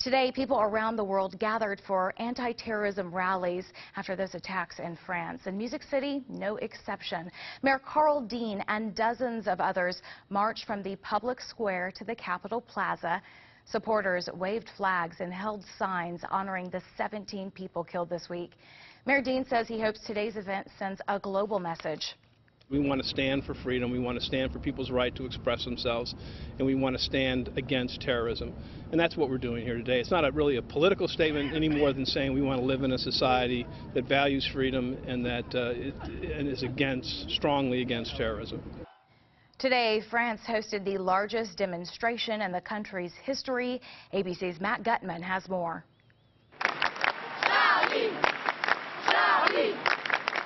Today, people around the world gathered for anti-terrorism rallies after those attacks in France. And Music City, no exception. Mayor Carl Dean and dozens of others marched from the public square to the Capitol Plaza. Supporters waved flags and held signs honoring the 17 people killed this week. Mayor Dean says he hopes today's event sends a global message. We want to stand for freedom, we want to stand for people's right to express themselves, and we want to stand against terrorism. And that's what we're doing here today. It's not really a political statement any more than saying we want to live in a society that values freedom and that is strongly against terrorism. Today, France hosted the largest demonstration in the country's history. ABC's Matt Gutman has more. Charlie! Charlie!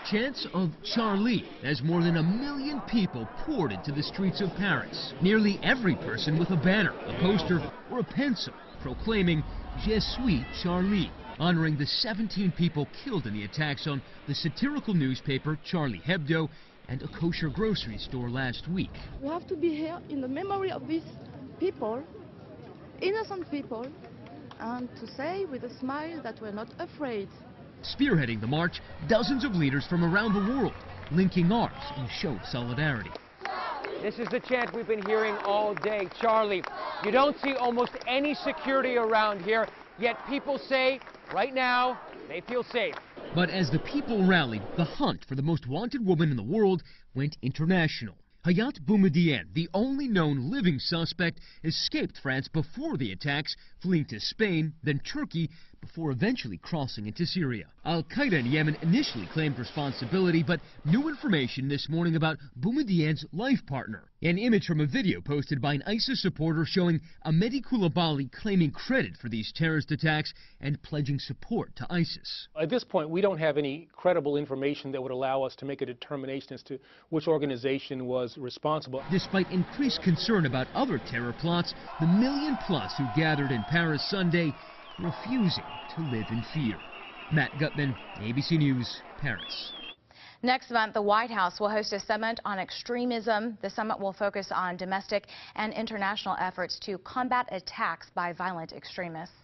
Chants of Charlie as more than 1 million people poured into the streets of Paris. Nearly every person with a banner, a poster, or a pencil proclaiming Je suis Charlie, honoring the 17 people killed in the attacks on the satirical newspaper Charlie Hebdo and a kosher grocery store last week. We have to be here in the memory of these people, innocent people, and to say with a smile that we're not afraid. Spearheading the march, dozens of leaders from around the world linking arms in show of solidarity. This is the chant we've been hearing all day, Charlie. You don't see almost any security around here, yet people say right now they feel safe. But as the people rallied, the hunt for the most wanted woman in the world went international. Hayat Boumediene, the only known living suspect, escaped France before the attacks, fleeing to Spain, then Turkey, before eventually crossing into Syria. Al-Qaeda in Yemen initially claimed responsibility, but new information this morning about Boumediene's life partner. An image from a video posted by an ISIS supporter showing Ahmedi Koulibaly claiming credit for these terrorist attacks and pledging support to ISIS. At this point, we don't have any credible information that would allow us to make a determination as to which organization was responsible. Despite increased concern about other terror plots, the million-plus who gathered in Paris Sunday refusing to live in fear. Matt Gutman, ABC News, Paris. Next month, the White House will host a summit on extremism. The summit will focus on domestic and international efforts to combat attacks by violent extremists.